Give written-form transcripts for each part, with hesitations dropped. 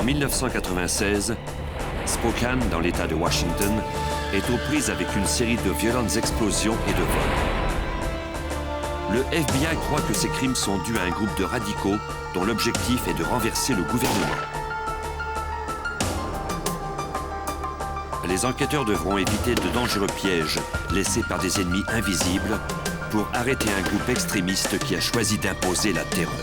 En 1996, Spokane, dans l'État de Washington, est aux prises avec une série de violentes explosions et de vols. Le FBI croit que ces crimes sont dus à un groupe de radicaux dont l'objectif est de renverser le gouvernement. Les enquêteurs devront éviter de dangereux pièges laissés par des ennemis invisibles pour arrêter un groupe extrémiste qui a choisi d'imposer la terreur.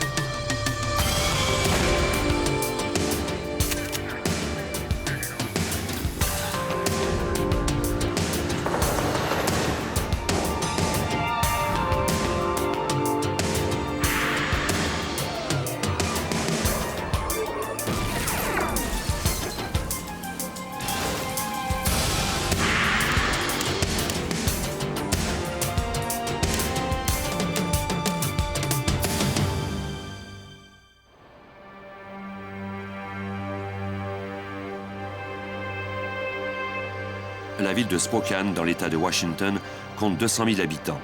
La ville de Spokane, dans l'État de Washington, compte 200 000 habitants.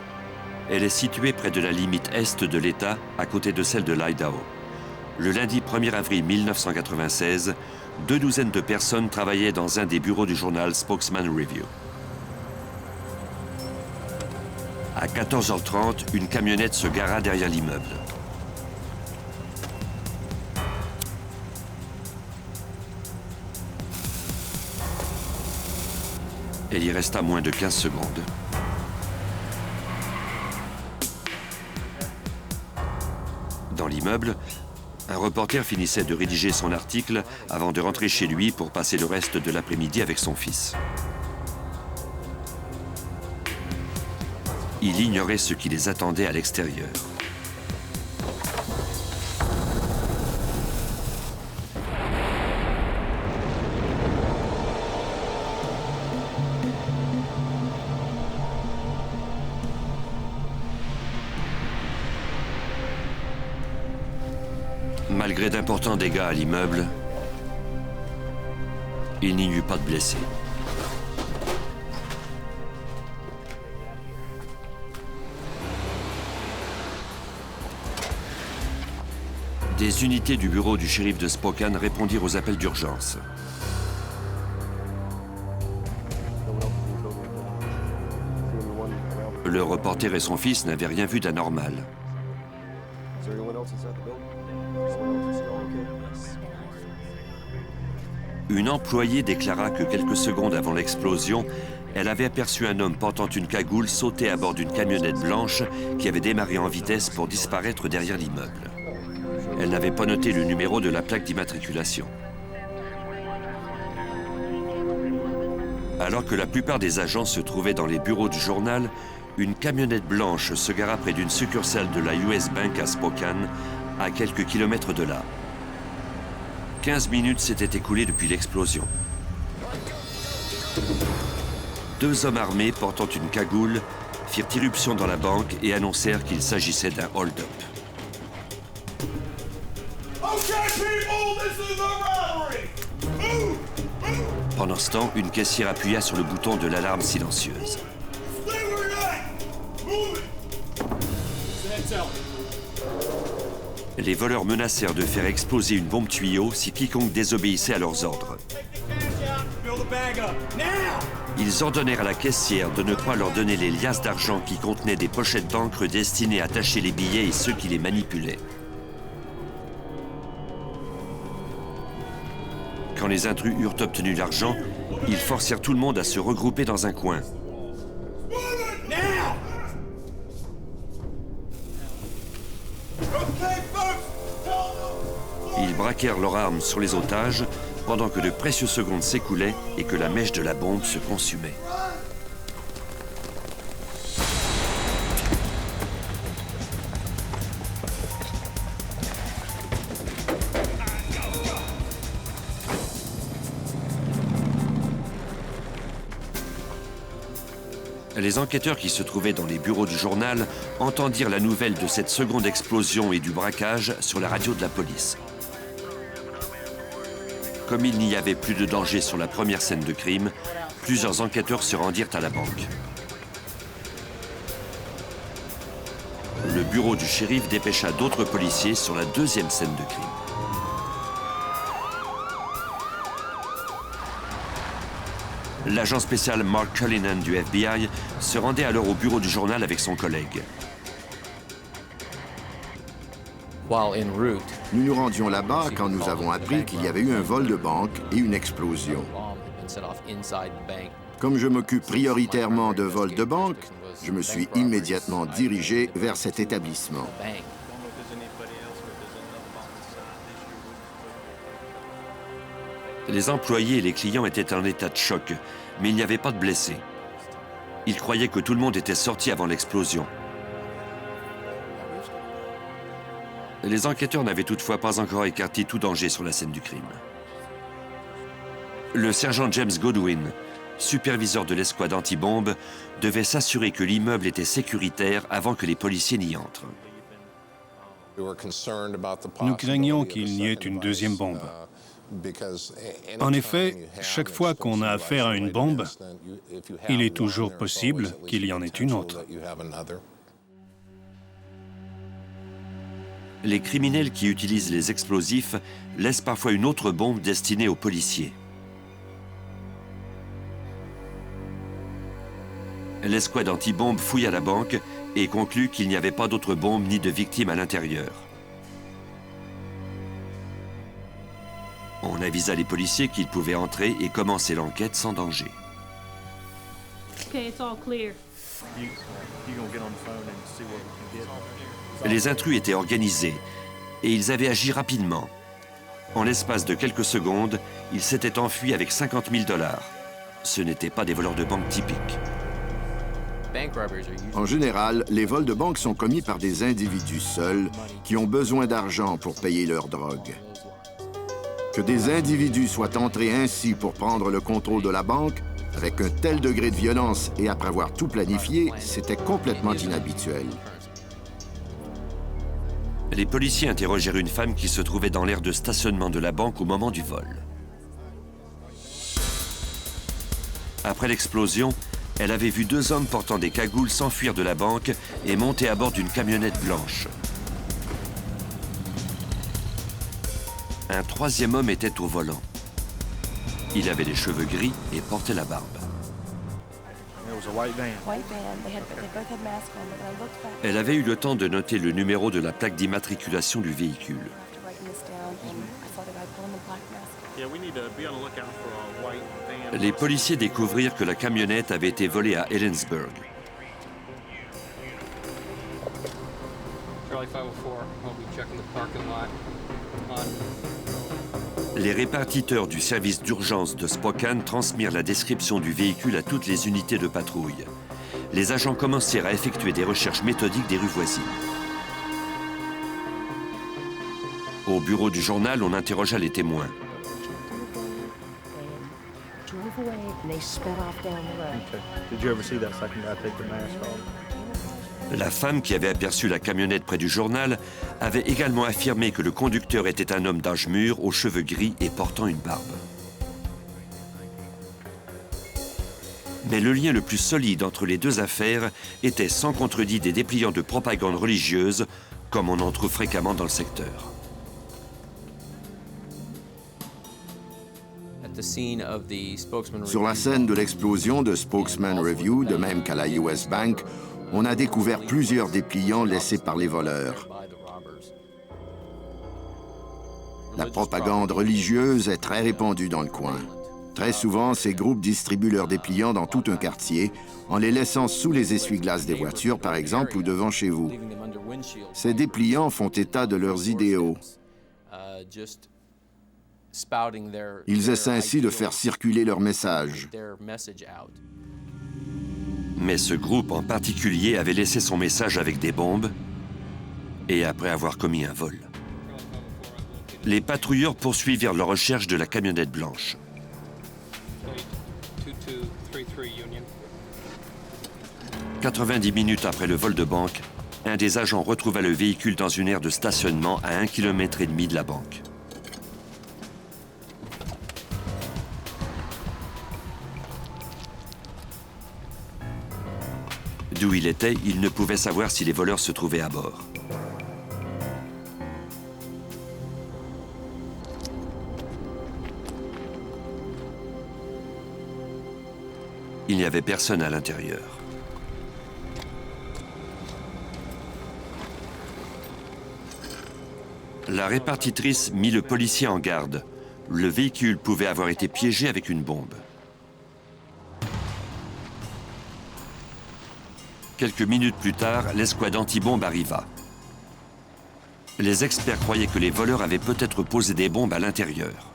Elle est située près de la limite est de l'État, à côté de celle de l'Idaho. Le lundi 1er avril 1996, 2 douzaines de personnes travaillaient dans un des bureaux du journal Spokesman Review. À 14h30, une camionnette se gara derrière l'immeuble. Elle y resta moins de 15 secondes. Dans l'immeuble, un reporter finissait de rédiger son article avant de rentrer chez lui pour passer le reste de l'après-midi avec son fils. Il ignorait ce qui les attendait à l'extérieur. Malgré d'importants dégâts à l'immeuble, il n'y eut pas de blessés. Des unités du bureau du shérif de Spokane répondirent aux appels d'urgence. Le reporter et son fils n'avaient rien vu d'anormal. Une employée déclara que quelques secondes avant l'explosion, elle avait aperçu un homme portant une cagoule sauter à bord d'une camionnette blanche qui avait démarré en vitesse pour disparaître derrière l'immeuble. Elle n'avait pas noté le numéro de la plaque d'immatriculation. Alors que la plupart des agents se trouvaient dans les bureaux du journal, une camionnette blanche se gara près d'une succursale de la US Bank à Spokane, à quelques kilomètres de là. 15 minutes s'étaient écoulées depuis l'explosion. 2 hommes armés portant une cagoule firent irruption dans la banque et annoncèrent qu'il s'agissait d'un hold-up. Pendant ce temps, une caissière appuya sur le bouton de l'alarme silencieuse. Les voleurs menacèrent de faire exploser une bombe tuyau si quiconque désobéissait à leurs ordres. Ils ordonnèrent à la caissière de ne pas leur donner les liasses d'argent qui contenaient des pochettes d'encre destinées à tacher les billets et ceux qui les manipulaient. Quand les intrus eurent obtenu l'argent, ils forcèrent tout le monde à se regrouper dans un coin. Ils braquèrent leurs armes sur les otages pendant que de précieuses secondes s'écoulaient et que la mèche de la bombe se consumait. Les enquêteurs qui se trouvaient dans les bureaux du journal entendirent la nouvelle de cette seconde explosion et du braquage sur la radio de la police. Comme il n'y avait plus de danger sur la première scène de crime, plusieurs enquêteurs se rendirent à la banque. Le bureau du shérif dépêcha d'autres policiers sur la deuxième scène de crime. L'agent spécial Mark Cullinan du FBI se rendait alors au bureau du journal avec son collègue. Nous nous rendions là-bas quand nous avons appris qu'il y avait eu un vol de banque et une explosion. Comme je m'occupe prioritairement de vols de banque, je me suis immédiatement dirigé vers cet établissement. Les employés et les clients étaient en état de choc, mais il n'y avait pas de blessés. Ils croyaient que tout le monde était sorti avant l'explosion. Les enquêteurs n'avaient toutefois pas encore écarté tout danger sur la scène du crime. Le sergent James Godwin, superviseur de l'escouade anti-bombe, devait s'assurer que l'immeuble était sécuritaire avant que les policiers n'y entrent. Nous craignions qu'il n'y ait une deuxième bombe. En effet, chaque fois qu'on a affaire à une bombe, il est toujours possible qu'il y en ait une autre. Les criminels qui utilisent les explosifs laissent parfois une autre bombe destinée aux policiers. L'escouade anti-bombe fouille à la banque et conclut qu'il n'y avait pas d'autres bombes ni de victimes à l'intérieur. On avisa les policiers qu'ils pouvaient entrer et commencer l'enquête sans danger. Les intrus étaient organisés et ils avaient agi rapidement. En l'espace de quelques secondes, ils s'étaient enfuis avec 50 000 $. Ce n'étaient pas des voleurs de banque typiques. En général, les vols de banque sont commis par des individus seuls qui ont besoin d'argent pour payer leur drogue. Que des individus soient entrés ainsi pour prendre le contrôle de la banque, avec un tel degré de violence et après avoir tout planifié, c'était complètement inhabituel. Les policiers interrogèrent une femme qui se trouvait dans l'aire de stationnement de la banque au moment du vol. Après l'explosion, elle avait vu 2 hommes portant des cagoules s'enfuir de la banque et monter à bord d'une camionnette blanche. Un 3e homme était au volant. Il avait les cheveux gris et portait la barbe. Elle avait eu le temps de noter le numéro de la plaque d'immatriculation du véhicule. Les policiers découvrirent que la camionnette avait été volée à Ellensburg. Les répartiteurs du service d'urgence de Spokane transmirent la description du véhicule à toutes les unités de patrouille. Les agents commencèrent à effectuer des recherches méthodiques des rues voisines. Au bureau du journal, on interrogea les témoins. La femme qui avait aperçu la camionnette près du journal avait également affirmé que le conducteur était un homme d'âge mûr, aux cheveux gris et portant une barbe. Mais le lien le plus solide entre les deux affaires était sans contredit des dépliants de propagande religieuse, comme on en trouve fréquemment dans le secteur. Sur la scène de l'explosion de Spokesman Review, de même qu'à la US Bank, on a découvert plusieurs dépliants laissés par les voleurs. La propagande religieuse est très répandue dans le coin. Très souvent, ces groupes distribuent leurs dépliants dans tout un quartier, en les laissant sous les essuie-glaces des voitures, par exemple, ou devant chez vous. Ces dépliants font état de leurs idéaux. Ils essaient ainsi de faire circuler leur message. Mais ce groupe en particulier avait laissé son message avec des bombes et après avoir commis un vol. Les patrouilleurs poursuivirent leur recherche de la camionnette blanche. « 90 minutes après le vol de banque, un des agents retrouva le véhicule dans une aire de stationnement à 1,5 km de la banque. D'où il était, il ne pouvait savoir si les voleurs se trouvaient à bord. qu'il n'y avait personne à l'intérieur. La répartitrice mit le policier en garde. Le véhicule pouvait avoir été piégé avec une bombe. Quelques minutes plus tard, l'escouade anti-bombe arriva. Les experts croyaient que les voleurs avaient peut-être posé des bombes à l'intérieur.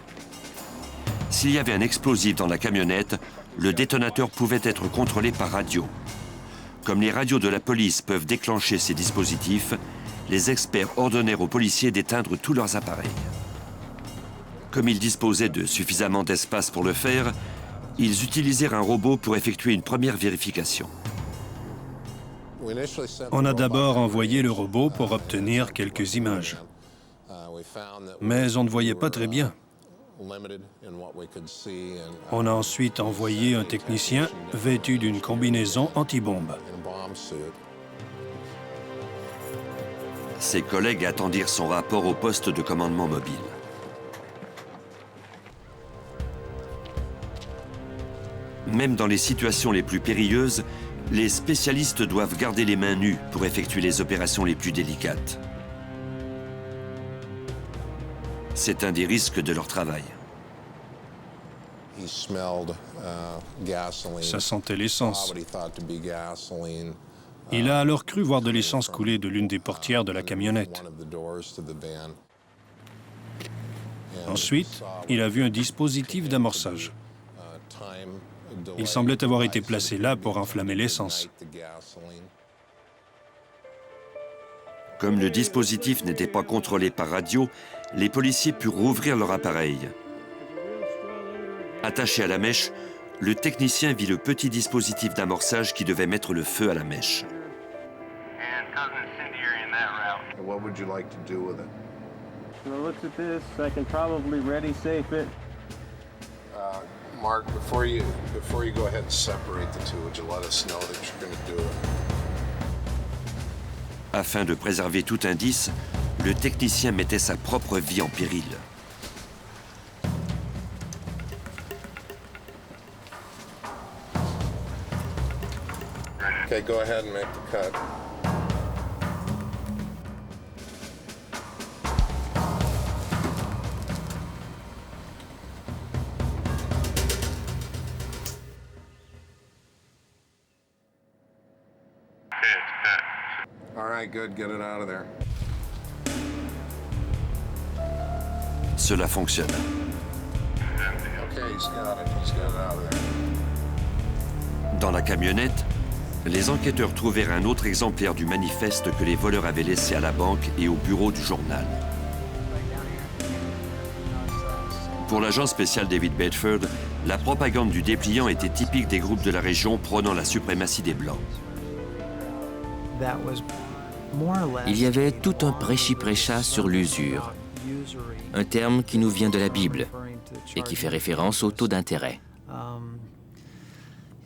S'il y avait un explosif dans la camionnette, le détonateur pouvait être contrôlé par radio. Comme les radios de la police peuvent déclencher ces dispositifs, les experts ordonnèrent aux policiers d'éteindre tous leurs appareils. Comme ils disposaient de suffisamment d'espace pour le faire, ils utilisèrent un robot pour effectuer une première vérification. On a d'abord envoyé le robot pour obtenir quelques images. Mais on ne voyait pas très bien. On a ensuite envoyé un technicien vêtu d'une combinaison anti-bombe. Ses collègues attendirent son rapport au poste de commandement mobile. Même dans les situations les plus périlleuses, les spécialistes doivent garder les mains nues pour effectuer les opérations les plus délicates. C'est un des risques de leur travail. Ça sentait l'essence. Il a alors cru voir de l'essence couler de l'une des portières de la camionnette. Ensuite, il a vu un dispositif d'amorçage. Il semblait avoir été placé là pour enflammer l'essence. Comme le dispositif n'était pas contrôlé par radio, les policiers purent rouvrir leur appareil. Attaché à la mèche, le technicien vit le petit dispositif d'amorçage qui devait mettre le feu à la mèche. What would you like to do with it? When I look at this, I can probably ready safe it. Mark, before you go ahead and separate the two, would you let us know that you're going to do it? Afin de préserver tout indice, le technicien mettait sa propre vie en péril. Okay, go ahead and make the cut. All right, good. Get it out of there. Cela fonctionne. Okay, he's got it. He's got it out of there. Dans la camionnette, les enquêteurs trouvèrent un autre exemplaire du manifeste que les voleurs avaient laissé à la banque et au bureau du journal. Pour l'agent spécial David Bedford, la propagande du dépliant était typique des groupes de la région prônant la suprématie des Blancs. Il y avait tout un prêchi-prêcha sur l'usure, un terme qui nous vient de la Bible et qui fait référence au taux d'intérêt.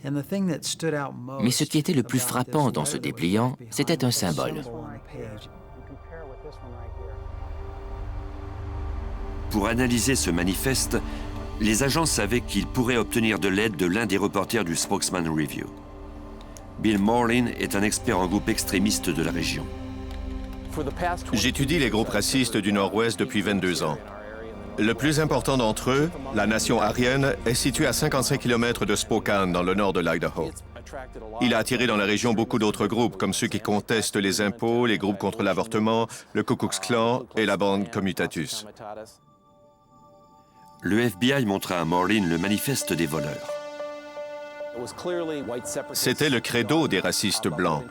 Mais ce qui était le plus frappant dans ce dépliant, c'était un symbole. Pour analyser ce manifeste, les agents savaient qu'ils pourraient obtenir de l'aide de l'un des reporters du Spokesman Review. Bill Morlin est un expert en groupes extrémistes de la région. J'étudie les groupes racistes du Nord-Ouest depuis 22 ans. Le plus important d'entre eux, la nation aryenne, est situé à 55 km de Spokane, dans le nord de l'Idaho. Il a attiré dans la région beaucoup d'autres groupes, comme ceux qui contestent les impôts, les groupes contre l'avortement, le Ku Klux Klan et la bande Comitatus. Le FBI montra à Morlin le manifeste des voleurs. C'était le credo des racistes blancs.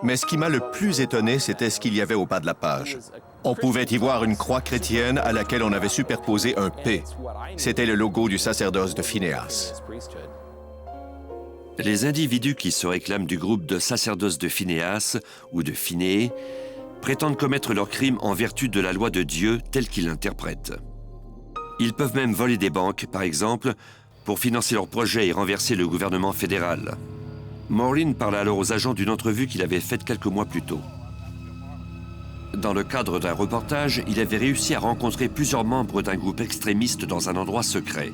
Mais ce qui m'a le plus étonné, c'était ce qu'il y avait au bas de la page. On pouvait y voir une croix chrétienne à laquelle on avait superposé un P. C'était le logo du sacerdoce de Phinéas. Les individus qui se réclament du groupe de sacerdoce de Phinéas ou de Phiné prétendent commettre leurs crimes en vertu de la loi de Dieu telle qu'ils l'interprètent. Ils peuvent même voler des banques, par exemple, pour financer leurs projets et renverser le gouvernement fédéral. Morlin parla alors aux agents d'une entrevue qu'il avait faite quelques mois plus tôt. Dans le cadre d'un reportage, il avait réussi à rencontrer plusieurs membres d'un groupe extrémiste dans un endroit secret.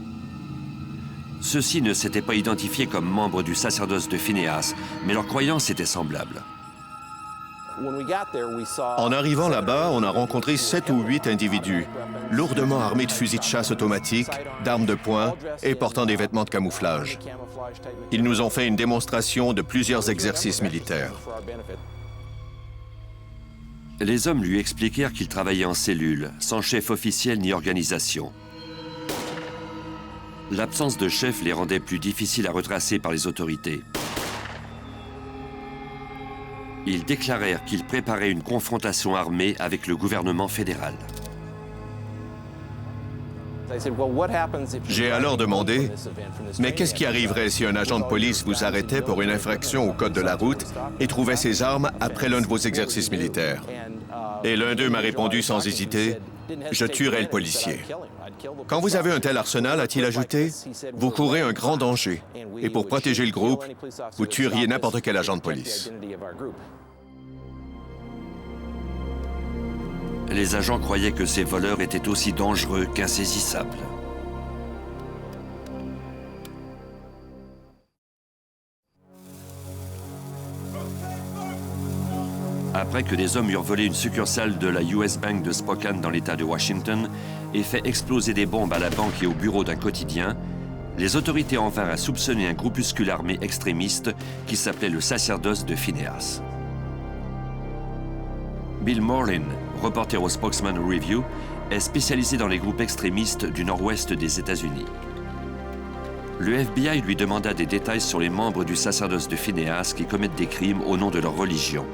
Ceux-ci ne s'étaient pas identifiés comme membres du sacerdoce de Phinéas, mais leurs croyances étaient semblables. En arrivant là-bas, on a rencontré 7 ou 8 individus, lourdement armés de fusils de chasse automatiques, d'armes de poing et portant des vêtements de camouflage. Ils nous ont fait une démonstration de plusieurs exercices militaires. Les hommes lui expliquèrent qu'ils travaillaient en cellule, sans chef officiel ni organisation. L'absence de chef les rendait plus difficiles à retracer par les autorités. Ils déclarèrent qu'ils préparaient une confrontation armée avec le gouvernement fédéral. J'ai alors demandé, mais qu'est-ce qui arriverait si un agent de police vous arrêtait pour une infraction au code de la route et trouvait ses armes après l'un de vos exercices militaires? Et l'un d'eux m'a répondu sans hésiter, je tuerai le policier. Quand vous avez un tel arsenal, a-t-il ajouté, vous courez un grand danger. Et pour protéger le groupe, vous tueriez n'importe quel agent de police. Les agents croyaient que ces voleurs étaient aussi dangereux qu'insaisissables. Après que des hommes eurent volé une succursale de la US Bank de Spokane dans l'État de Washington et fait exploser des bombes à la banque et au bureau d'un quotidien, les autorités en vinrent à soupçonner un groupuscule armé extrémiste qui s'appelait le sacerdoce de Phinéas. Bill Morlin, reporter au Spokesman Review, est spécialisé dans les groupes extrémistes du nord-ouest des États-Unis. Le FBI lui demanda des détails sur les membres du sacerdoce de Phinéas qui commettent des crimes au nom de leur religion.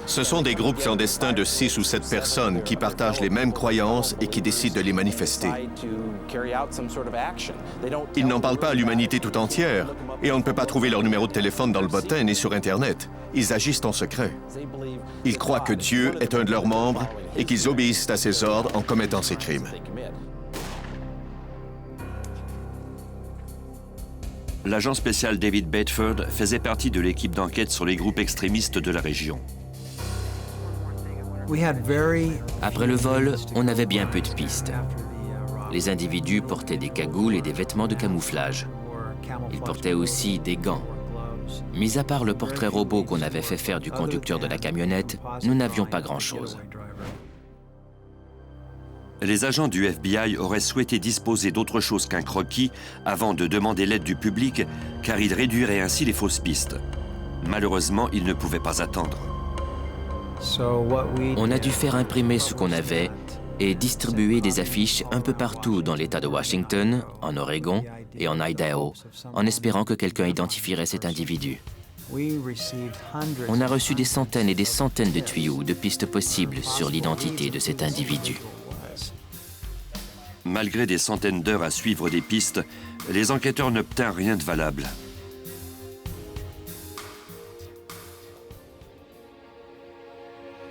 Ce sont des groupes clandestins de 6 ou 7 personnes qui partagent les mêmes croyances et qui décident de les manifester. Ils n'en parlent pas à l'humanité tout entière et on ne peut pas trouver leur numéro de téléphone dans le bottin ni sur Internet. Ils agissent en secret. Ils croient que Dieu est un de leurs membres et qu'ils obéissent à ses ordres en commettant ces crimes. L'agent spécial David Bedford faisait partie de l'équipe d'enquête sur les groupes extrémistes de la région. Après le vol, on avait bien peu de pistes. Les individus portaient des cagoules et des vêtements de camouflage. Ils portaient aussi des gants. Mis à part le portrait robot qu'on avait fait faire du conducteur de la camionnette, nous n'avions pas grand-chose. Les agents du FBI auraient souhaité disposer d'autre chose qu'un croquis avant de demander l'aide du public, car ils réduiraient ainsi les fausses pistes. Malheureusement, ils ne pouvaient pas attendre. On a dû faire imprimer ce qu'on avait et distribuer des affiches un peu partout dans l'État de Washington, en Oregon et en Idaho, en espérant que quelqu'un identifierait cet individu. On a reçu des centaines et des centaines de tuyaux, de pistes possibles sur l'identité de cet individu. Malgré des centaines d'heures à suivre des pistes, les enquêteurs n'obtinrent rien de valable.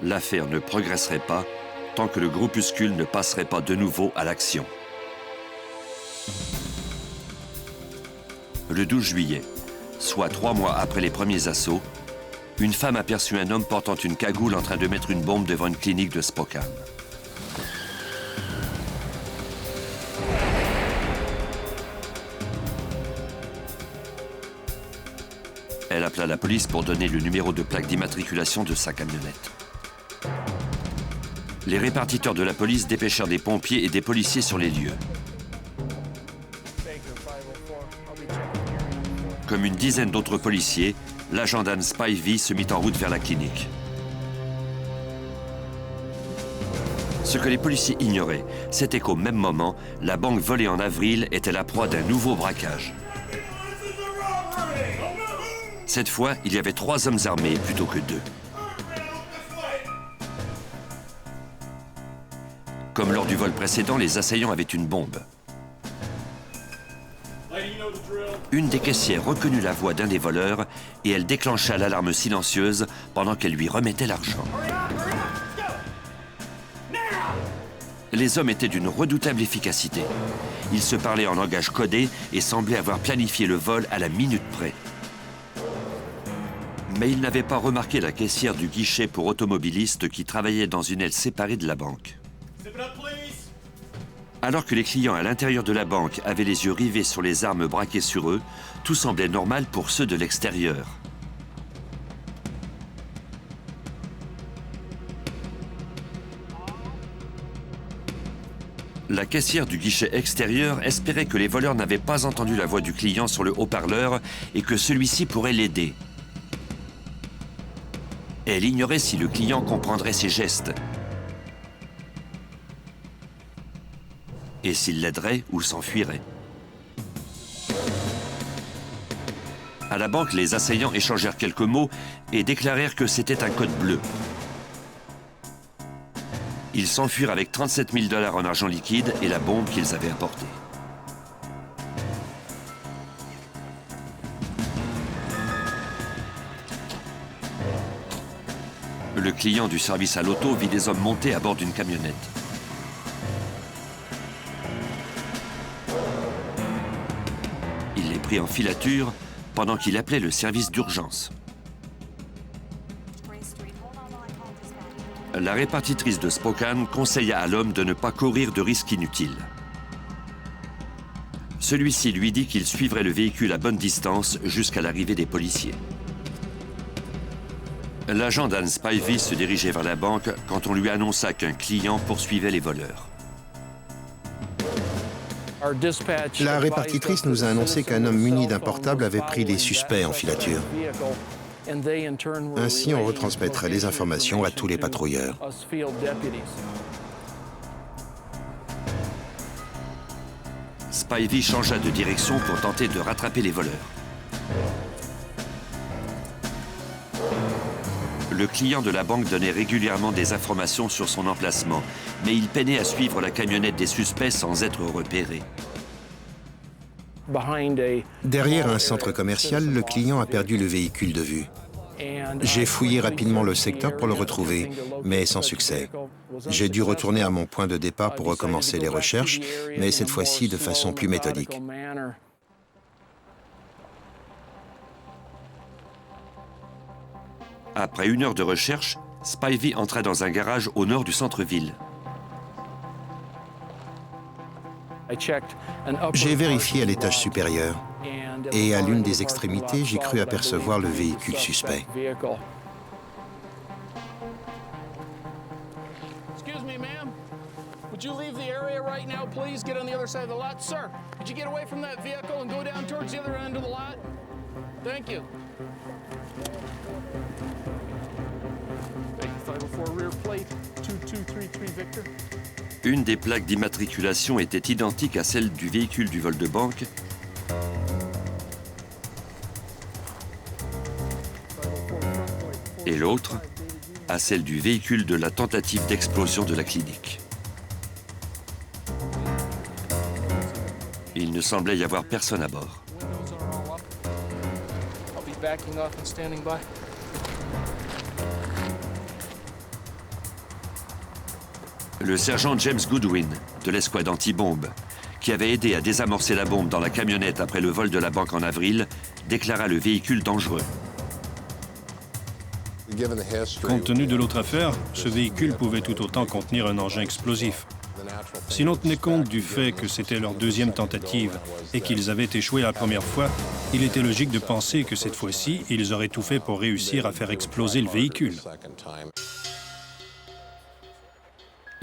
L'affaire ne progresserait pas tant que le groupuscule ne passerait pas de nouveau à l'action. Le 12 juillet, soit 3 mois après les premiers assauts, une femme aperçut un homme portant une cagoule en train de mettre une bombe devant une clinique de Spokane. Elle appela la police pour donner le numéro de plaque d'immatriculation de sa camionnette. Les répartiteurs de la police dépêchèrent des pompiers et des policiers sur les lieux. Comme une dizaine d'autres policiers, l'agent Dan Spivey se mit en route vers la clinique. Ce que les policiers ignoraient, c'était qu'au même moment, la banque volée en avril était la proie d'un nouveau braquage. Cette fois, il y avait 3 hommes armés plutôt que 2. Comme lors du vol précédent, les assaillants avaient une bombe. Une des caissières reconnut la voix d'un des voleurs et elle déclencha l'alarme silencieuse pendant qu'elle lui remettait l'argent. Les hommes étaient d'une redoutable efficacité. Ils se parlaient en langage codé et semblaient avoir planifié le vol à la minute près. Mais ils n'avaient pas remarqué la caissière du guichet pour automobilistes qui travaillait dans une aile séparée de la banque. Alors que les clients à l'intérieur de la banque avaient les yeux rivés sur les armes braquées sur eux, tout semblait normal pour ceux de l'extérieur. La caissière du guichet extérieur espérait que les voleurs n'avaient pas entendu la voix du client sur le haut-parleur et que celui-ci pourrait l'aider. Elle ignorait si le client comprendrait ses gestes et s'il l'aiderait ou s'enfuirait. À la banque, les assaillants échangèrent quelques mots et déclarèrent que c'était un code bleu. Ils s'enfuirent avec 37 000 $ en argent liquide et la bombe qu'ils avaient apportée. Le client du service à l'auto vit des hommes montés à bord d'une camionnette. Il les prit en filature pendant qu'il appelait le service d'urgence. La répartitrice de Spokane conseilla à l'homme de ne pas courir de risques inutiles. Celui-ci lui dit qu'il suivrait le véhicule à bonne distance jusqu'à l'arrivée des policiers. L'agent Dan Spivey se dirigeait vers la banque quand on lui annonça qu'un client poursuivait les voleurs. La répartitrice nous a annoncé qu'un homme muni d'un portable avait pris les suspects en filature. Ainsi, on retransmettrait les informations à tous les patrouilleurs. Spivey changea de direction pour tenter de rattraper les voleurs. Le client de la banque donnait régulièrement des informations sur son emplacement, mais il peinait à suivre la camionnette des suspects sans être repéré. Derrière un centre commercial, le client a perdu le véhicule de vue. J'ai fouillé rapidement le secteur pour le retrouver, mais sans succès. J'ai dû retourner à mon point de départ pour recommencer les recherches, mais cette fois-ci de façon plus méthodique. Après 1 heure de recherche, Spivey entra dans un garage au nord du centre-ville. J'ai vérifié à l'étage supérieur et à l'une des extrémités, j'ai cru apercevoir le véhicule suspect. Excuse me, ma'am. Would you leave the area right now, please? Get on the other side of the lot. Sir, could you get away from that vehicle and go down towards the other end of the lot? Thank you. 504 rear plate 2233 Victor. Une des plaques d'immatriculation était identique à celle du véhicule du vol de banque, et l'autre à celle du véhicule de la tentative d'explosion de la clinique. Il ne semblait y avoir personne à bord. Le sergent James Goodwin, de l'escouade anti-bombe, qui avait aidé à désamorcer la bombe dans la camionnette après le vol de la banque en avril, déclara le véhicule dangereux. Compte tenu de l'autre affaire, ce véhicule pouvait tout autant contenir un engin explosif. Si l'on tenait compte du fait que c'était leur deuxième tentative et qu'ils avaient échoué la première fois, il était logique de penser que cette fois-ci, ils auraient tout fait pour réussir à faire exploser le véhicule.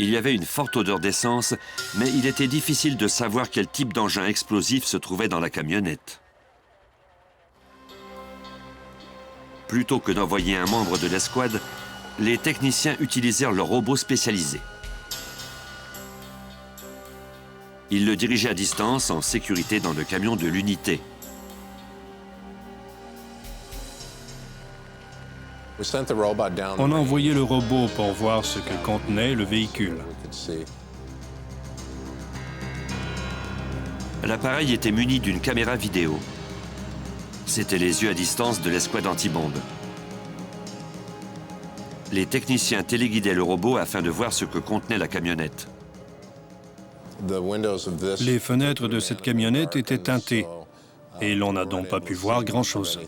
Il y avait une forte odeur d'essence, mais il était difficile de savoir quel type d'engin explosif se trouvait dans la camionnette. Plutôt que d'envoyer un membre de l'escouade, les techniciens utilisèrent leur robot spécialisé. Ils le dirigeaient à distance, en sécurité dans le camion de l'unité. On a envoyé le robot pour voir ce que contenait le véhicule. L'appareil était muni d'une caméra vidéo. C'étaient les yeux à distance de l'escouade anti-bombe. Les techniciens téléguidaient le robot afin de voir ce que contenait la camionnette. Les fenêtres de cette camionnette étaient teintées et l'on n'a donc pas pu voir grand-chose.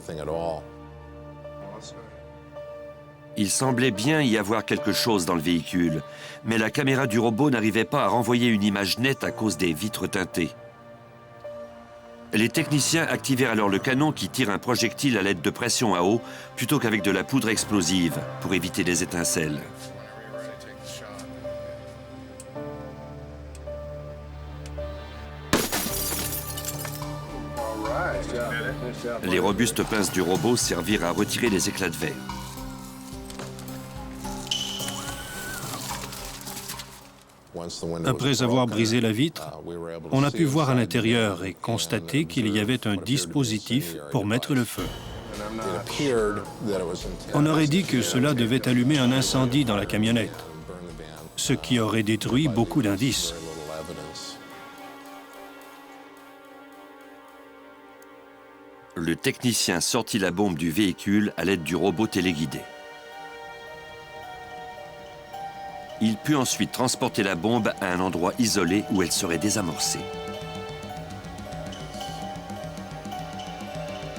Il semblait bien y avoir quelque chose dans le véhicule, mais la caméra du robot n'arrivait pas à renvoyer une image nette à cause des vitres teintées. Les techniciens activèrent alors le canon qui tire un projectile à l'aide de pression à eau plutôt qu'avec de la poudre explosive pour éviter les étincelles. Les robustes pinces du robot servirent à retirer les éclats de verre. Après avoir brisé la vitre, on a pu voir à l'intérieur et constater qu'il y avait un dispositif pour mettre le feu. On aurait dit que cela devait allumer un incendie dans la camionnette, ce qui aurait détruit beaucoup d'indices. Le technicien sortit la bombe du véhicule à l'aide du robot téléguidé. Il put ensuite transporter la bombe à un endroit isolé où elle serait désamorcée.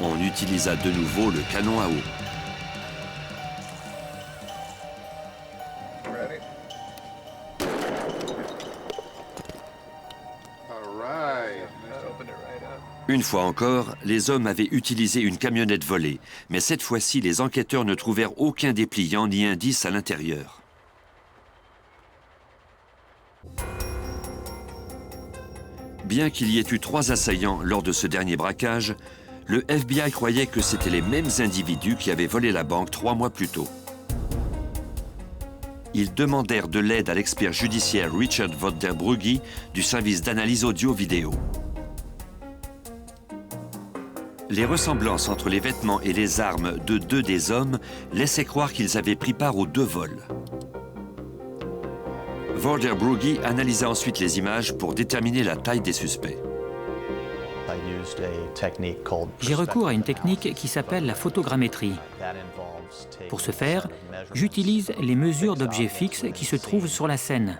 On utilisa de nouveau le canon à eau. Une fois encore, les hommes avaient utilisé une camionnette volée, mais cette fois-ci, les enquêteurs ne trouvèrent aucun dépliant ni indice à l'intérieur. Bien qu'il y ait eu 3 assaillants lors de ce dernier braquage, le FBI croyait que c'étaient les mêmes individus qui avaient volé la banque 3 mois plus tôt. Ils demandèrent de l'aide à l'expert judiciaire Richard Vodder-Brugge du service d'analyse audio-vidéo. Les ressemblances entre les vêtements et les armes de 2 des hommes laissaient croire qu'ils avaient pris part aux 2 vols. Vodder-Brugge analysa ensuite les images pour déterminer la taille des suspects. J'ai recours à une technique qui s'appelle la photogrammétrie. Pour ce faire, j'utilise les mesures d'objets fixes qui se trouvent sur la scène.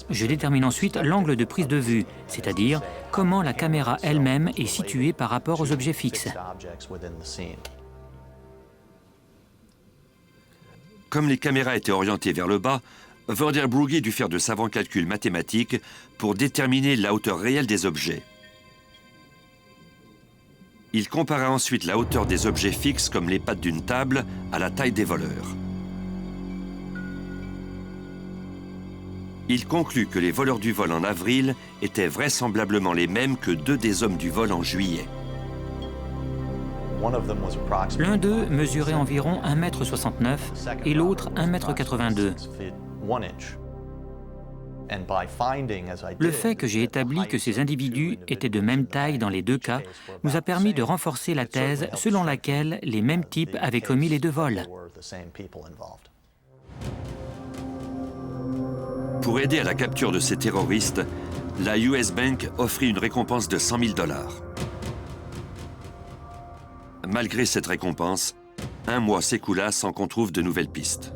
Je détermine ensuite l'angle de prise de vue, c'est-à-dire comment la caméra elle-même est située par rapport aux objets fixes. Comme les caméras étaient orientées vers le bas, Vodder-Brugge dut faire de savants calculs mathématiques pour déterminer la hauteur réelle des objets. Il compara ensuite la hauteur des objets fixes comme les pattes d'une table à la taille des voleurs. Il conclut que les voleurs du vol en avril étaient vraisemblablement les mêmes que 2 des hommes du vol en juillet. L'un d'eux mesurait environ 1,69 m et l'autre 1,82 m. Le fait que j'ai établi que ces individus étaient de même taille dans les 2 cas nous a permis de renforcer la thèse selon laquelle les mêmes types avaient commis les 2 vols. Pour aider à la capture de ces terroristes, la US Bank offrit une récompense de $100 000. Malgré cette récompense, 1 mois s'écoula sans qu'on trouve de nouvelles pistes.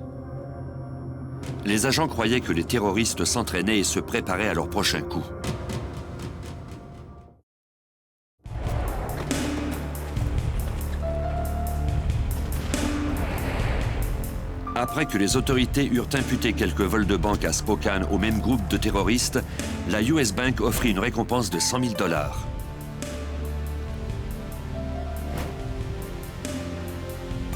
Les agents croyaient que les terroristes s'entraînaient et se préparaient à leur prochain coup. Après que les autorités eurent imputé quelques vols de banque à Spokane au même groupe de terroristes, la US Bank offrit une récompense de $100 000.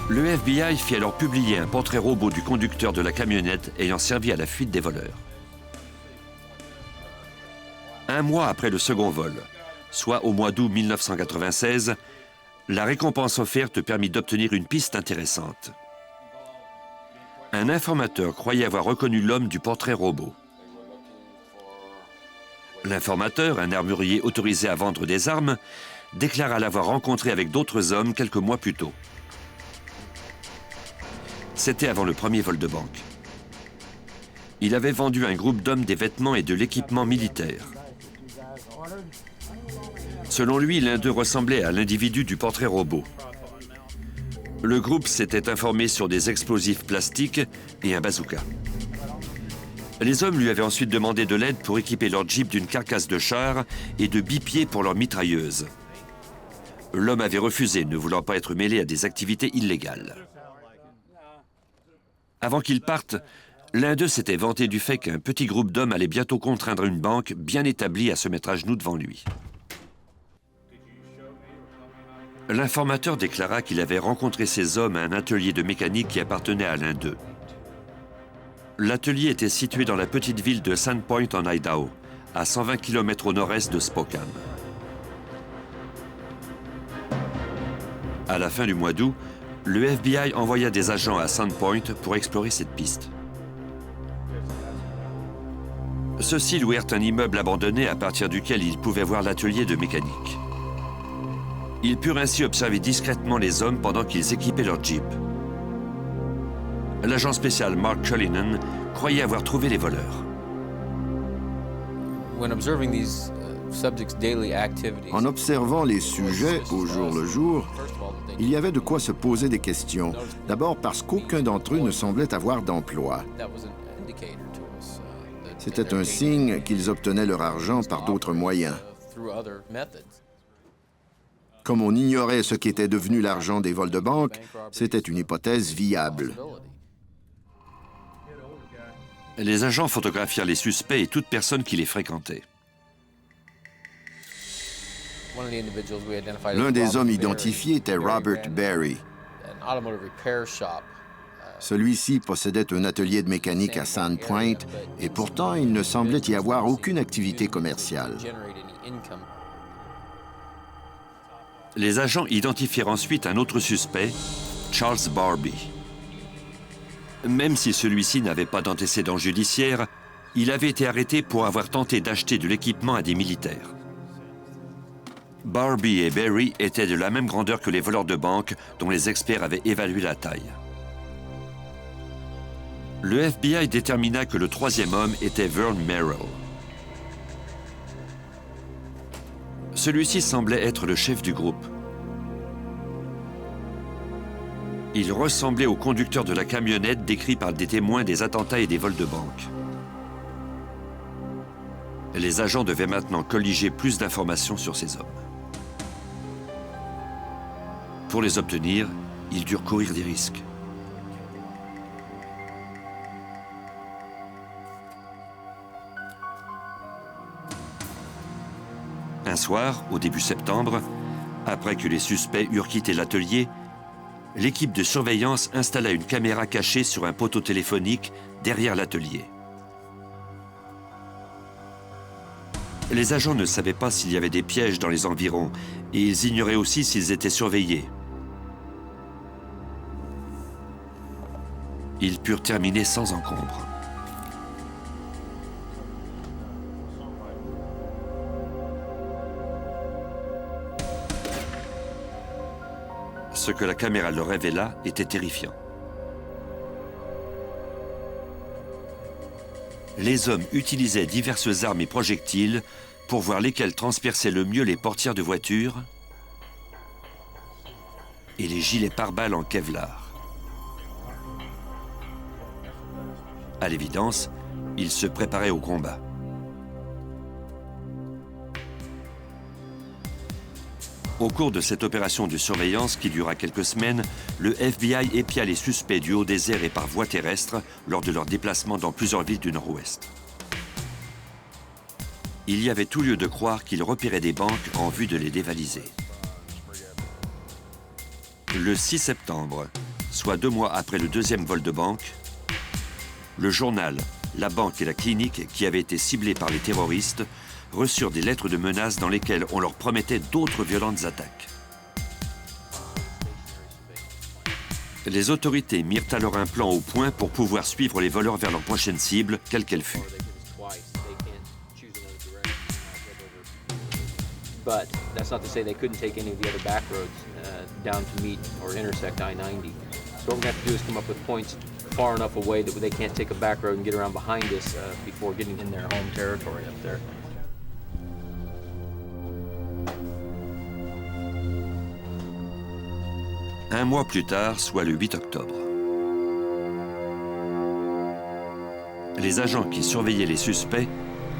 Le FBI fit alors publier un portrait robot du conducteur de la camionnette ayant servi à la fuite des voleurs. 1 mois après le second vol, soit au mois d'août 1996, la récompense offerte permit d'obtenir une piste intéressante. Un informateur croyait avoir reconnu l'homme du portrait robot. L'informateur, un armurier autorisé à vendre des armes, déclara l'avoir rencontré avec d'autres hommes quelques mois plus tôt. C'était avant le premier vol de banque. Il avait vendu à un groupe d'hommes des vêtements et de l'équipement militaire. Selon lui, l'un d'eux ressemblait à l'individu du portrait robot. Le groupe s'était informé sur des explosifs plastiques et un bazooka. Les hommes lui avaient ensuite demandé de l'aide pour équiper leur Jeep d'une carcasse de char et de bipieds pour leur mitrailleuse. L'homme avait refusé, ne voulant pas être mêlé à des activités illégales. Avant qu'ils partent, l'un d'eux s'était vanté du fait qu'un petit groupe d'hommes allait bientôt contraindre une banque bien établie à se mettre à genoux devant lui. L'informateur déclara qu'il avait rencontré ces hommes à un atelier de mécanique qui appartenait à l'un d'eux. L'atelier était situé dans la petite ville de Sandpoint en Idaho, à 120 km au nord-est de Spokane. À la fin du mois d'août, le FBI envoya des agents à Sandpoint pour explorer cette piste. Ceux-ci louèrent un immeuble abandonné à partir duquel ils pouvaient voir l'atelier de mécanique. Ils purent ainsi observer discrètement les hommes pendant qu'ils équipaient leur Jeep. L'agent spécial Mark Cullinan croyait avoir trouvé les voleurs. En observant les sujets au jour le jour, il y avait de quoi se poser des questions. D'abord parce qu'aucun d'entre eux ne semblait avoir d'emploi. C'était un signe qu'ils obtenaient leur argent par d'autres moyens. Comme on ignorait ce qu'était devenu l'argent des vols de banque, c'était une hypothèse viable. Les agents photographièrent les suspects et toute personne qui les fréquentait. L'un des hommes identifiés était Robert Berry. Celui-ci possédait un atelier de mécanique à Sandpoint et pourtant il ne semblait y avoir aucune activité commerciale. Les agents identifièrent ensuite un autre suspect, Charles Barbie. Même si celui-ci n'avait pas d'antécédents judiciaires, il avait été arrêté pour avoir tenté d'acheter de l'équipement à des militaires. Barbie et Berry étaient de la même grandeur que les voleurs de banque dont les experts avaient évalué la taille. Le FBI détermina que le troisième homme était Vern Merrill. Celui-ci semblait être le chef du groupe. Il ressemblait au conducteur de la camionnette décrit par des témoins des attentats et des vols de banque. Les agents devaient maintenant colliger plus d'informations sur ces hommes. Pour les obtenir, ils durent courir des risques. Un soir, au début septembre, après que les suspects eurent quitté l'atelier, l'équipe de surveillance installa une caméra cachée sur un poteau téléphonique derrière l'atelier. Les agents ne savaient pas s'il y avait des pièges dans les environs et ils ignoraient aussi s'ils étaient surveillés. Ils purent terminer sans encombre. Ce que la caméra leur révéla était terrifiant. Les hommes utilisaient diverses armes et projectiles pour voir lesquels transperçaient le mieux les portières de voitures et les gilets pare-balles en Kevlar. À l'évidence, ils se préparaient au combat. Au cours de cette opération de surveillance qui dura quelques semaines, le FBI épia les suspects du haut des airs et par voie terrestre lors de leur déplacement dans plusieurs villes du Nord-Ouest. Il y avait tout lieu de croire qu'ils repéraient des banques en vue de les dévaliser. Le 6 septembre, soit 2 mois après le deuxième vol de banque, le journal, la banque et la clinique qui avaient été ciblés par les terroristes reçurent des lettres de menaces dans lesquelles on leur promettait d'autres violentes attaques. Les autorités mirent alors un plan au point pour pouvoir suivre les voleurs vers leur prochaine cible, quelle qu'elle fût. But that's not to say they couldn't take any of the other back roads down to meet or intersect I-90. So what we're going to have to do is come up with points far enough away that they can't take a back road and get around behind us before getting in their home territory up there. Un mois plus tard, soit le 8 octobre. Les agents qui surveillaient les suspects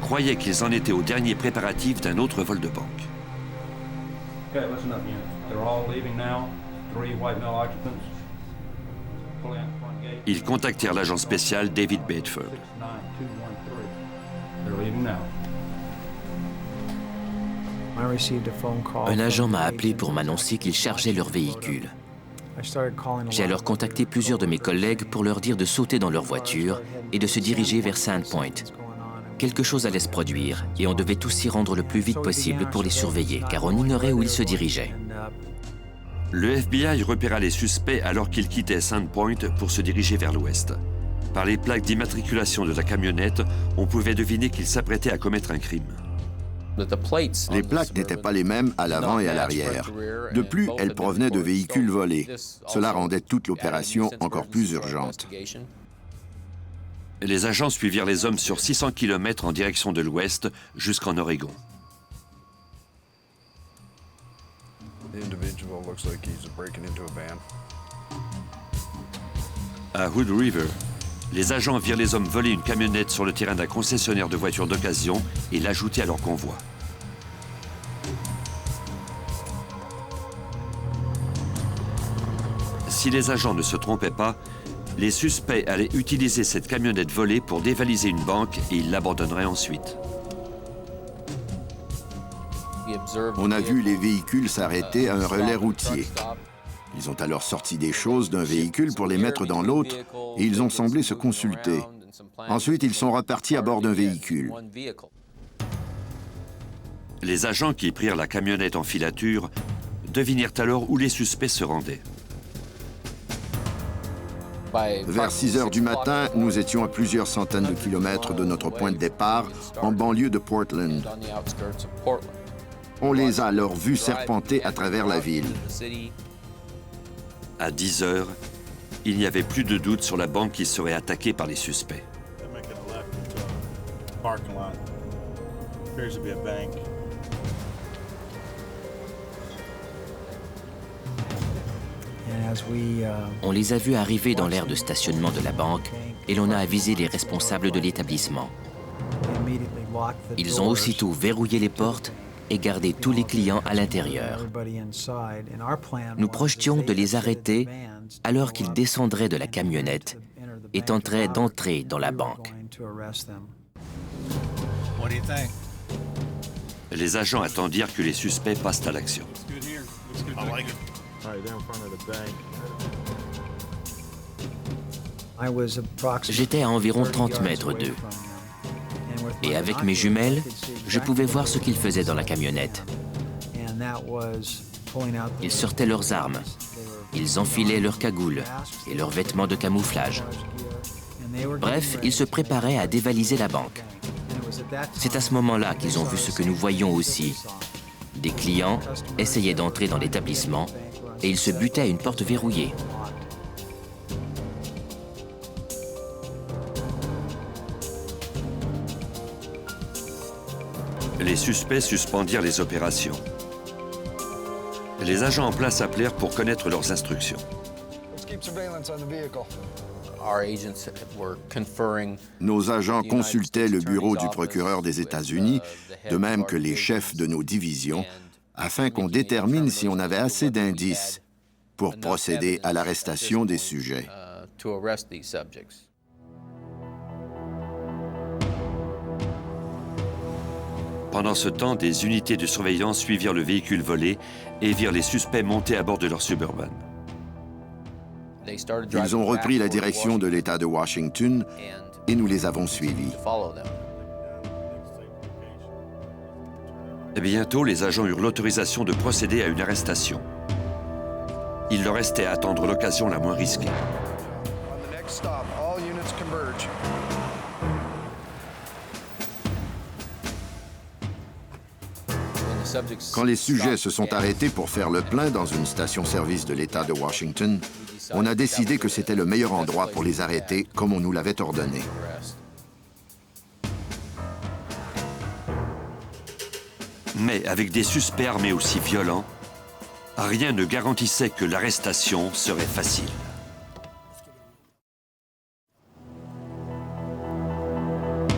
croyaient qu'ils en étaient au dernier préparatif d'un autre vol de banque. Okay, listen up, unit. They're all leaving now. 3 white male occupants. Pulling out the front gate. Ils contactèrent l'agent spécial David Bedford. Un agent m'a appelé pour m'annoncer qu'ils chargeaient leur véhicule. J'ai alors contacté plusieurs de mes collègues pour leur dire de sauter dans leur voiture et de se diriger vers Sandpoint. Quelque chose allait se produire et on devait tous s'y rendre le plus vite possible pour les surveiller, car on ignorait où ils se dirigeaient. Le FBI repéra les suspects alors qu'ils quittaient Sandpoint pour se diriger vers l'ouest. Par les plaques d'immatriculation de la camionnette, on pouvait deviner qu'ils s'apprêtaient à commettre un crime. Les plaques n'étaient pas les mêmes à l'avant et à l'arrière. De plus, elles provenaient de véhicules volés. Cela rendait toute l'opération encore plus urgente. Les agents suivirent les hommes sur 600 km en direction de l'ouest jusqu'en Oregon. À Hood River, les agents virent les hommes voler une camionnette sur le terrain d'un concessionnaire de voitures d'occasion et l'ajouter à leur convoi. Si les agents ne se trompaient pas, les suspects allaient utiliser cette camionnette volée pour dévaliser une banque et ils l'abandonneraient ensuite. On a vu les véhicules s'arrêter à un relais routier. Ils ont alors sorti des choses d'un véhicule pour les mettre dans l'autre et ils ont semblé se consulter. Ensuite, ils sont repartis à bord d'un véhicule. Les agents qui prirent la camionnette en filature devinèrent alors où les suspects se rendaient. Vers 6 heures du matin, nous étions à plusieurs centaines de kilomètres de notre point de départ, en banlieue de Portland. On les a alors vus serpenter à travers la ville. À 10 heures, il n'y avait plus de doute sur la banque qui serait attaquée par les suspects. On les a vus arriver dans l'aire de stationnement de la banque et l'on a avisé les responsables de l'établissement. Ils ont aussitôt verrouillé les portes et gardé tous les clients à l'intérieur. Nous projetions de les arrêter alors qu'ils descendraient de la camionnette et tenteraient d'entrer dans la banque. Les agents attendirent que les suspects passent à l'action. J'étais à environ 30 mètres d'eux. Et avec mes jumelles, je pouvais voir ce qu'ils faisaient dans la camionnette. Ils sortaient leurs armes. Ils enfilaient leurs cagoules et leurs vêtements de camouflage. Bref, ils se préparaient à dévaliser la banque. C'est à ce moment-là qu'ils ont vu ce que nous voyions aussi. Des clients essayaient d'entrer dans l'établissement et ils se butaient à une porte verrouillée. Les suspects suspendirent les opérations. Les agents en place appelèrent pour connaître leurs instructions. Nos agents consultaient le bureau du procureur des États-Unis, de même que les chefs de nos divisions, afin qu'on détermine si on avait assez d'indices pour procéder à l'arrestation des sujets. Pendant ce temps, des unités de surveillance suivirent le véhicule volé et virent les suspects monter à bord de leur Suburban. Ils ont repris la direction de l'État de Washington et nous les avons suivis. Et bientôt, les agents eurent l'autorisation de procéder à une arrestation. Il leur restait à attendre l'occasion la moins risquée. Quand les sujets se sont arrêtés pour faire le plein dans une station-service de l'État de Washington, on a décidé que c'était le meilleur endroit pour les arrêter, comme on nous l'avait ordonné. Mais avec des suspects armés aussi violents, rien ne garantissait que l'arrestation serait facile.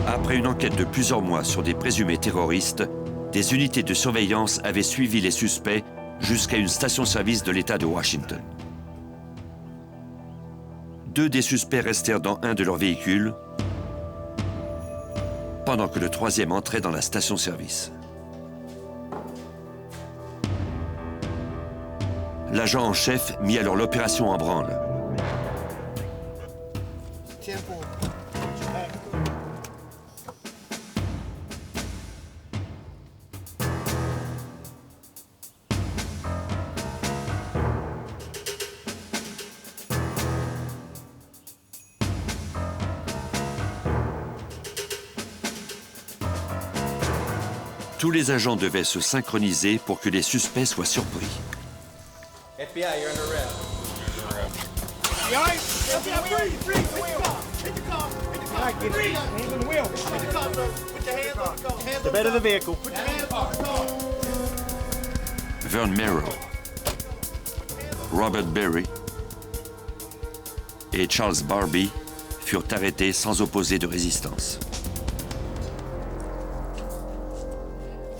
Après une enquête de plusieurs mois sur des présumés terroristes, des unités de surveillance avaient suivi les suspects jusqu'à une station-service de l'État de Washington. 2 des suspects restèrent dans un de leurs véhicules, pendant que le 3e entrait dans la station-service. L'agent en chef mit alors l'opération en branle. Tous les agents devaient se synchroniser pour que les suspects soient surpris. FBI, you're under arrest. You all right? FBI, freeze! Hit the car! Hit the car! Freeze! Hands on the wheel! Hit the car, bro! Put your hands on the car! Hands on the bed of the vehicle! Put your hands on the car! Vern Merrill, Robert Berry et Charles Barbie furent arrêtés sans opposer de résistance.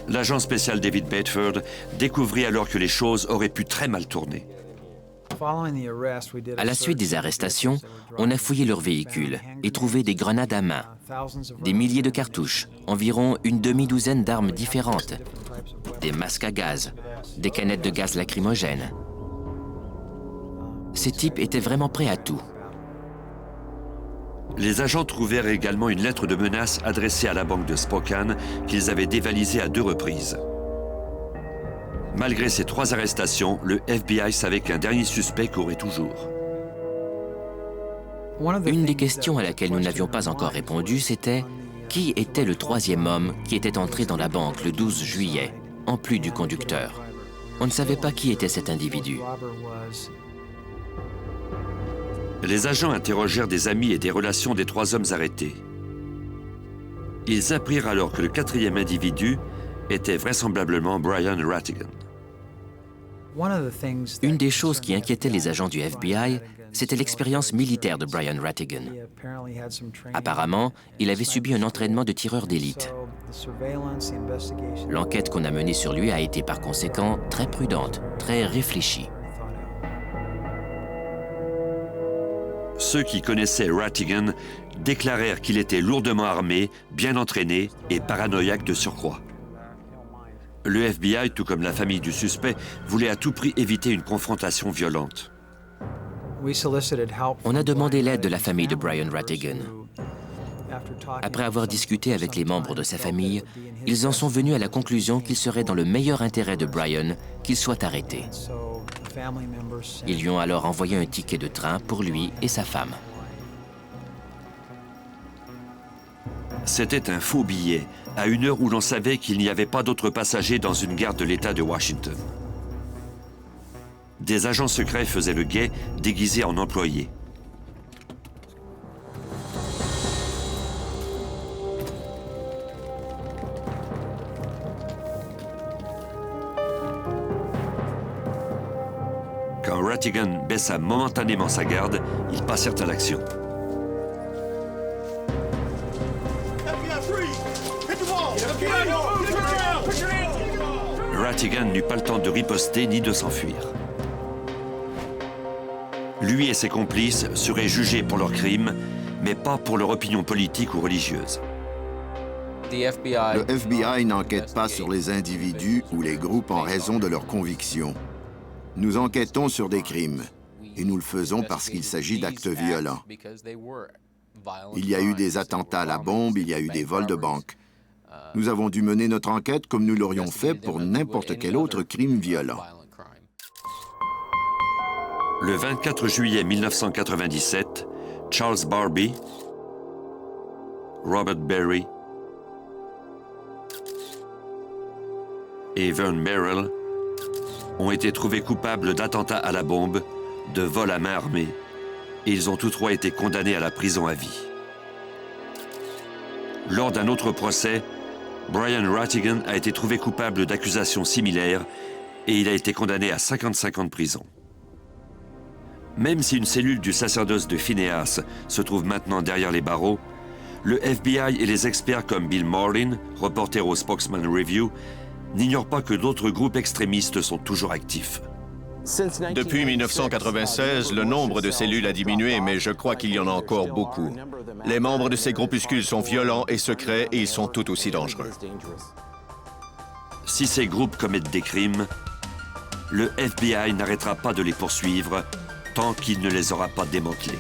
L'agent spécial David Bedford découvrit alors que les choses auraient pu très mal tourner. À la suite des arrestations, on a fouillé leur véhicule et trouvé des grenades à main, des milliers de cartouches, environ une demi-douzaine d'armes différentes, des masques à gaz, des canettes de gaz lacrymogène. Ces types étaient vraiment prêts à tout. Les agents trouvèrent également une lettre de menace adressée à la banque de Spokane qu'ils avaient dévalisée à 2 reprises. Malgré ces 3 arrestations, le FBI savait qu'un dernier suspect courait toujours. Une des questions à laquelle nous n'avions pas encore répondu, c'était qui était le 3e homme qui était entré dans la banque le 12 juillet, en plus du conducteur. On ne savait pas qui était cet individu. Les agents interrogèrent des amis et des relations des 3 hommes arrêtés. Ils apprirent alors que le 4e individu était vraisemblablement Brian Rattigan. Une des choses qui inquiétait les agents du FBI, c'était l'expérience militaire de Brian Rattigan. Apparemment, il avait subi un entraînement de tireur d'élite. L'enquête qu'on a menée sur lui a été par conséquent très prudente, très réfléchie. Ceux qui connaissaient Rattigan déclarèrent qu'il était lourdement armé, bien entraîné et paranoïaque de surcroît. Le FBI, tout comme la famille du suspect, voulait à tout prix éviter une confrontation violente. On a demandé l'aide de la famille de Brian Rattigan. Après avoir discuté avec les membres de sa famille, ils en sont venus à la conclusion qu'il serait dans le meilleur intérêt de Brian qu'il soit arrêté. Ils lui ont alors envoyé un ticket de train pour lui et sa femme. C'était un faux billet, à une heure où l'on savait qu'il n'y avait pas d'autres passagers dans une gare de l'État de Washington. Des agents secrets faisaient le guet, déguisés en employés. Quand Rattigan baissa momentanément sa garde, ils passèrent à l'action. Rattigan n'eut pas le temps de riposter ni de s'enfuir. Lui et ses complices seraient jugés pour leurs crimes, mais pas pour leur opinion politique ou religieuse. Le FBI n'enquête pas sur les individus ou les groupes en raison de leurs convictions. Nous enquêtons sur des crimes, et nous le faisons parce qu'il s'agit d'actes violents. Il y a eu des attentats à la bombe, il y a eu des vols de banque. Nous avons dû mener notre enquête comme nous l'aurions fait pour n'importe quel autre crime violent. Le 24 juillet 1997, Charles Barbie, Robert Berry et Vern Merrill ont été trouvés coupables d'attentats à la bombe, de vol à main armée, et ils ont tous 3 été condamnés à la prison à vie. Lors d'un autre procès, Brian Rattigan a été trouvé coupable d'accusations similaires et il a été condamné à 55 ans de prison. Même si une cellule du sacerdoce de Phineas se trouve maintenant derrière les barreaux, le FBI et les experts comme Bill Marlin, reporter au Spokesman Review, n'ignorent pas que d'autres groupes extrémistes sont toujours actifs. Depuis 1996, le nombre de cellules a diminué, mais je crois qu'il y en a encore beaucoup. Les membres de ces groupuscules sont violents et secrets et ils sont tout aussi dangereux. Si ces groupes commettent des crimes, le FBI n'arrêtera pas de les poursuivre tant qu'il ne les aura pas démantelés.